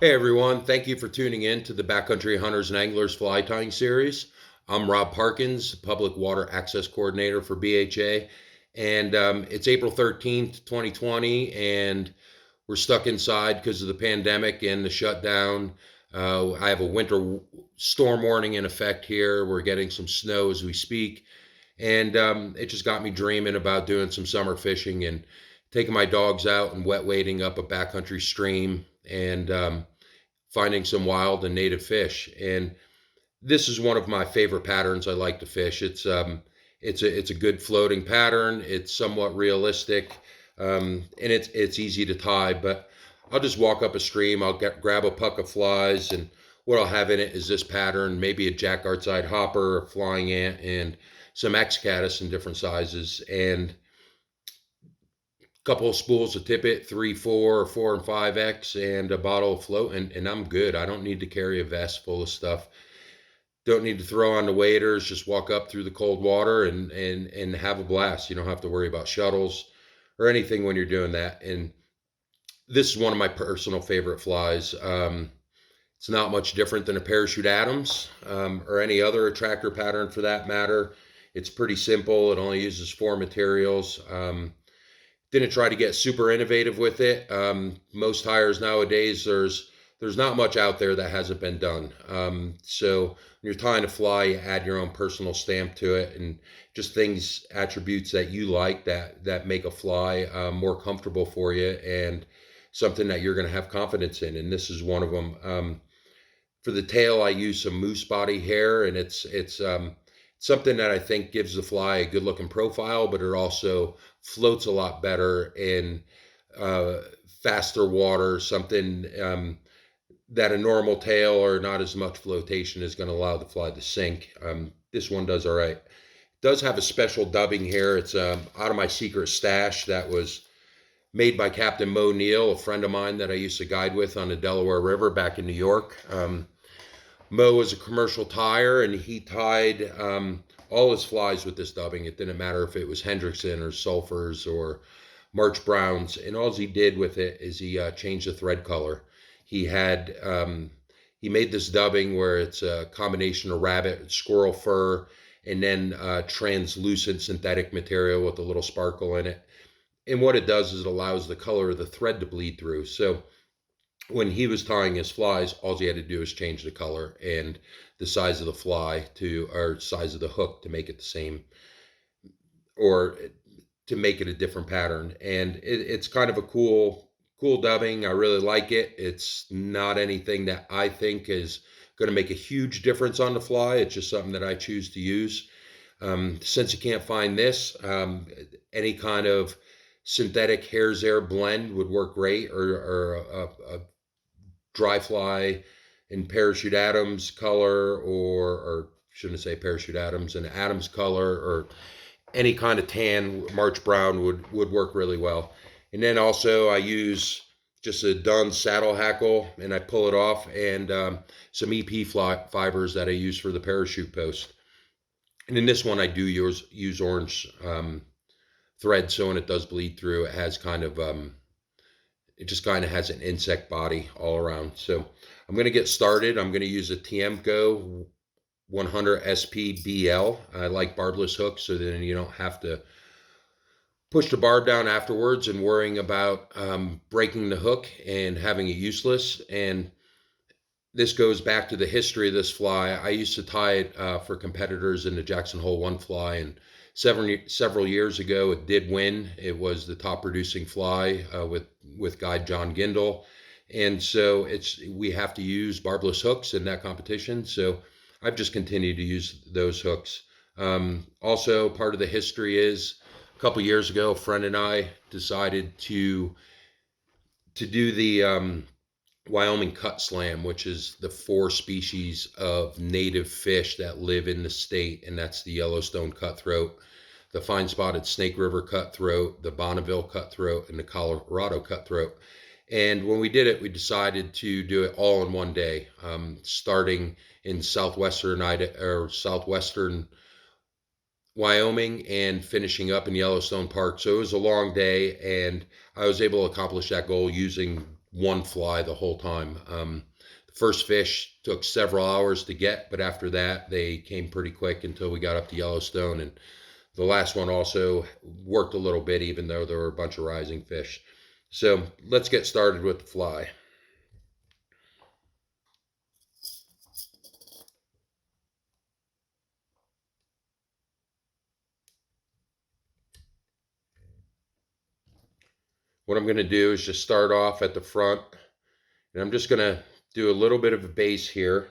Hey everyone, thank you for tuning in to the Backcountry Hunters and Anglers Fly Tying Series. I'm Rob Parkins, Public Water Access Coordinator for BHA, and it's April 13th, 2020, and we're stuck inside because of the pandemic and the shutdown. I have a winter storm warning in effect here. We're getting some snow as we speak, and it just got me dreaming about doing some summer fishing and taking my dogs out and wet wading up a backcountry stream and finding some wild and native fish. And this is one of my favorite patterns I like to fish. It's a good floating pattern. It's somewhat realistic, and it's easy to tie. But I'll just walk up a stream. Grab a puck of flies, and what I'll have in it is this pattern, maybe a jack side hopper, a flying ant, and some X caddis in different sizes, and couple of spools of tippet, 3, 4, or 4 and 5X, and a bottle of float, and I'm good. I don't need to carry a vest full of stuff. Don't need to throw on the waders. Just walk up through the cold water and have a blast. You don't have to worry about shuttles or anything when you're doing that. And this is one of my personal favorite flies. It's not much different than a parachute Adams or any other attractor pattern for that matter. It's pretty simple. It only uses 4 materials. Didn't try to get super innovative with it. Most tires nowadays, there's not much out there that hasn't been done. So when you're tying a fly, you add your own personal stamp to it, and just things, attributes that you like that make a fly more comfortable for you, and something that you're going to have confidence in. And this is one of them. For the tail, I use some moose body hair, and it's something that I think gives the fly a good looking profile, but it also floats a lot better in uh, faster water. Something that a normal tail or not as much flotation is going to allow the fly to sink. This one does all right. It does have a special dubbing here. It's out of my secret stash that was made by Captain Moes, a friend of mine that I used to guide with on the Delaware River back in New York. Mo was a commercial tire, and he tied all his flies with this dubbing. It didn't matter if it was Hendrickson or Sulfurs or March Browns, and all he did with it is he changed the thread color. He had he made this dubbing where it's a combination of rabbit, squirrel fur, and then translucent synthetic material with a little sparkle in it. And what it does is it allows the color of the thread to bleed through. So when he was tying his flies, all he had to do is change the color and the size of the fly to, or size of the hook to make it the same, or to make it a different pattern. And it's kind of a cool dubbing. I really like it. It's not anything that I think is going to make a huge difference on the fly. It's just something that I choose to use. Since you can't find this, any kind of synthetic Hares Ear blend would work great, or a dry fly in parachute Adams color, or shouldn't say parachute Adams, an Adams color, or any kind of tan March Brown would work really well. And then also I use just a done saddle hackle, and I pull it off, and some EP fibers that I use for the parachute post. And in this one, I do use orange thread, so when it does bleed through, it has kind of it just kind of has an insect body all around. So I'm going to get started. I'm going to use a Tiemco 100 SPBL. I like barbless hooks, so then you don't have to push the barb down afterwards and worrying about breaking the hook and having it useless. And this goes back to the history of this fly. I used to tie it for competitors in the Jackson Hole 1 fly, and several years ago it did win. It was the top producing fly with guide John Gindel, and so we have to use barbless hooks in that competition. So I've just continued to use those hooks. Also, part of the history is a couple years ago, a friend and I decided to do the Wyoming cut slam, which is the 4 species of native fish that live in the state, and that's the Yellowstone cutthroat, the fine spotted Snake River cutthroat, the Bonneville cutthroat, and the Colorado cutthroat. And when we did it, we decided to do it all in one day, starting in southwestern Wyoming and finishing up in Yellowstone Park. So it was a long day, and I was able to accomplish that goal using one fly the whole time. The first fish took several hours to get, but after that they came pretty quick until we got up to Yellowstone. And the last one also worked a little bit, even though there were a bunch of rising fish. So let's get started with the fly. What I'm going to do is just start off at the front, and I'm just going to do a little bit of a base here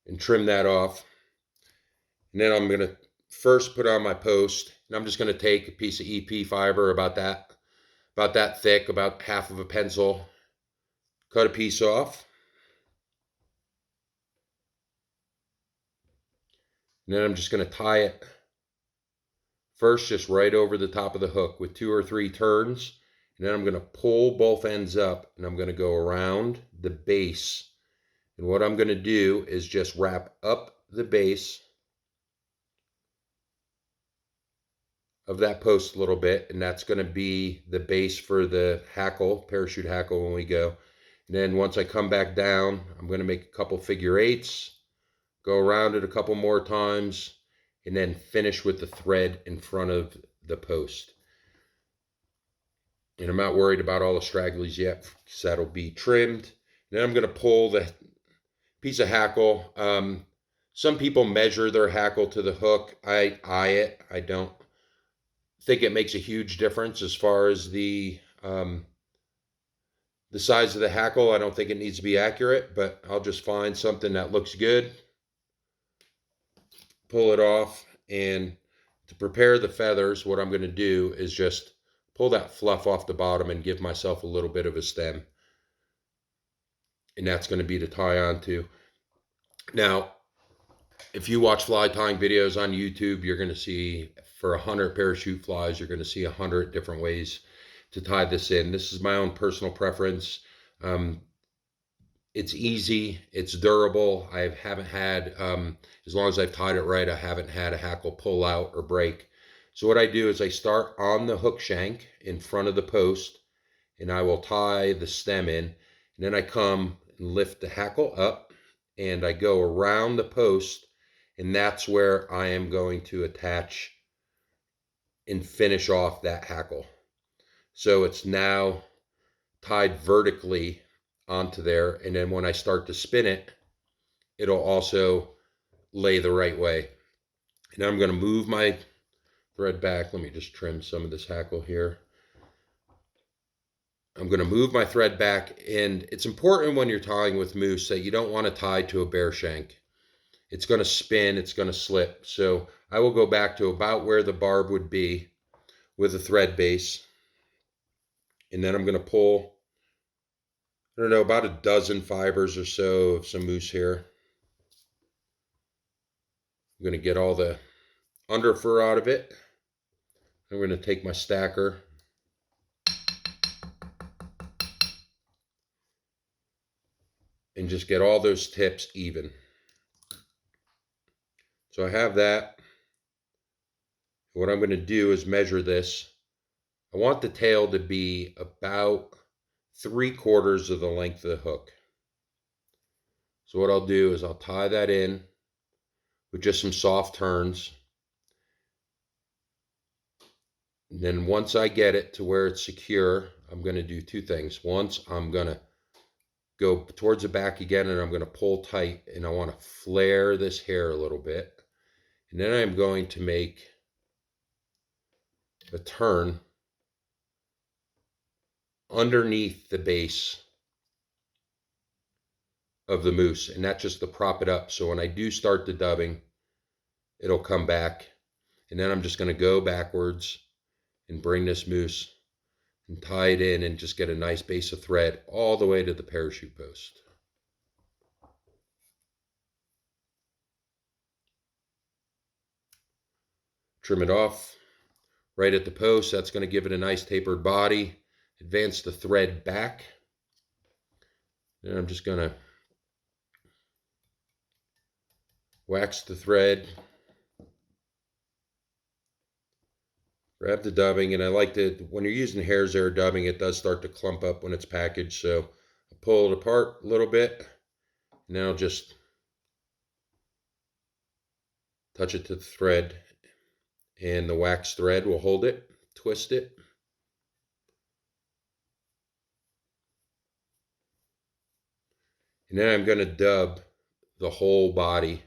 and trim that off. And then I'm going to first put on my post, and I'm just going to take a piece of EP fiber about that thick, about half of a pencil, cut a piece off. And then I'm just going to tie it first just right over the top of the hook with 2 or 3 turns. And then I'm going to pull both ends up, and I'm going to go around the base. And what I'm going to do is just wrap up the base of that post a little bit, and that's going to be the base for the hackle, parachute hackle, when we go. And then once I come back down, I'm going to make a couple figure 8s, go around it a couple more times, and then finish with the thread in front of the post. And I'm not worried about all the stragglies yet, because that'll be trimmed. Then I'm going to pull the piece of hackle. Some people measure their hackle to the hook. I eye it. I don't think it makes a huge difference as far as the size of the hackle. I don't think it needs to be accurate, but I'll just find something that looks good, pull it off. And to prepare the feathers, what I'm going to do is just pull that fluff off the bottom and give myself a little bit of a stem. And that's going to be to tie onto. Now, if you watch fly tying videos on YouTube, you're going to see for 100 parachute flies, you're going to see 100 different ways to tie this in. This is my own personal preference. It's easy, it's durable. I haven't had, as long as I've tied it right, I haven't had a hackle pull out or break. So what I do is I start on the hook shank in front of the post, and I will tie the stem in, and then I come and lift the hackle up, and I go around the post, and that's where I am going to attach and finish off that hackle. So it's now tied vertically onto there, and then when I start to spin it, it'll also lay the right way. And I'm going to move my thread back. Let me just trim some of this hackle here. I'm going to move my thread back, and it's important when you're tying with moose that you don't want to tie to a bare shank. It's going to spin, it's going to slip. So I will go back to about where the barb would be with a thread base, and then I'm going to pull, I don't know, about a dozen fibers or so of some moose hair. I'm going to get all the under fur out of it. I'm going to take my stacker and just get all those tips even. So I have that. What I'm going to do is measure this. I want the tail to be about 3/4 of the length of the hook. So what I'll do is I'll tie that in with just some soft turns. And then once I get it to where it's secure, I'm going to do 2 things. Once, I'm going to go towards the back again, and I'm going to pull tight, and I want to flare this hair a little bit. And then I'm going to make a turn underneath the base of the moose, and that's just to prop it up. So when I do start the dubbing, it'll come back. And then I'm just going to go backwards and bring this moose and tie it in and just get a nice base of thread all the way to the parachute post. Trim it off right at the post. That's going to give it a nice tapered body. Advance the thread back. And I'm just going to wax the thread. grab the dubbing, and I like to, when you're using Hares Ear dubbing, it does start to clump up when it's packaged, so I pull it apart a little bit, and then I'll just touch it to the thread, and the wax thread will hold it, twist it. And then I'm going to dub the whole body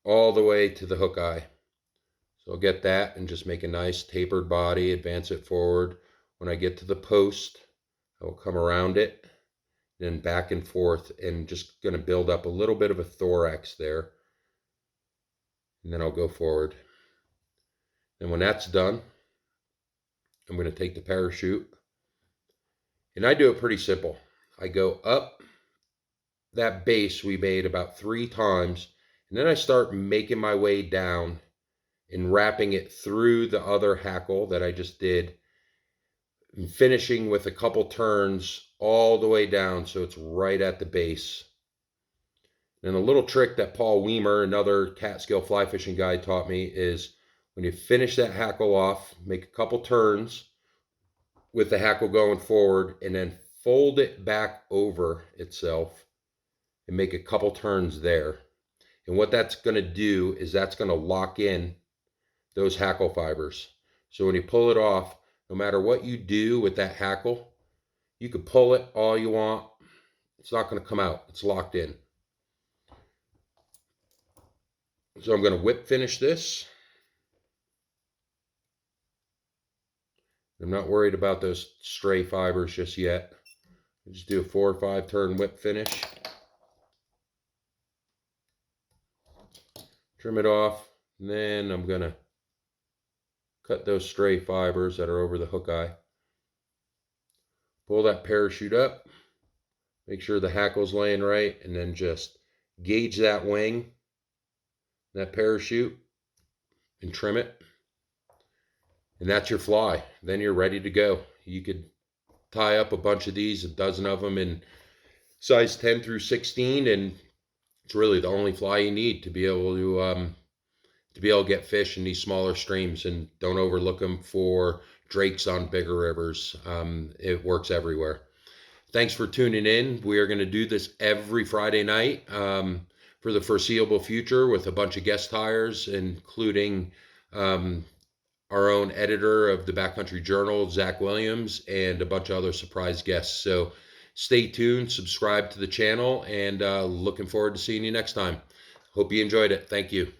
all the way to the hook eye. So I'll get that and just make a nice tapered body, advance it forward. When I get to the post, I will come around it, then back and forth, and just going to build up a little bit of a thorax there. And then I'll go forward. And when that's done, I'm going to take the parachute. And I do it pretty simple. I go up that base we made about 3 times, and then I start making my way down and wrapping it through the other hackle that I just did, and finishing with a couple turns all the way down so it's right at the base. And a little trick that Paul Weimer, another Catskill fly fishing guy, taught me is when you finish that hackle off, make a couple turns with the hackle going forward, and then fold it back over itself and make a couple turns there. And what that's going to do is that's going to lock in those hackle fibers. So when you pull it off, no matter what you do with that hackle, you can pull it all you want. It's not going to come out. It's locked in. So I'm going to whip finish this. I'm not worried about those stray fibers just yet. I just do a 4 or 5 turn whip finish. Trim it off. And then I'm going to cut those stray fibers that are over the hook eye. Pull that parachute up. Make sure the hackle's laying right. And then just gauge that wing, that parachute, and trim it. And that's your fly. Then you're ready to go. You could tie up a bunch of these, a dozen of them in size 10 through 16, and it's really the only fly you need to be able to get fish in these smaller streams. And don't overlook them for drakes on bigger rivers. It works everywhere. Thanks for tuning in. We are going to do this every Friday night for the foreseeable future with a bunch of guest hires, including our own editor of the Backcountry Journal, Zach Williams, and a bunch of other surprise guests. So stay tuned, subscribe to the channel, and looking forward to seeing you next time. Hope you enjoyed it. Thank you.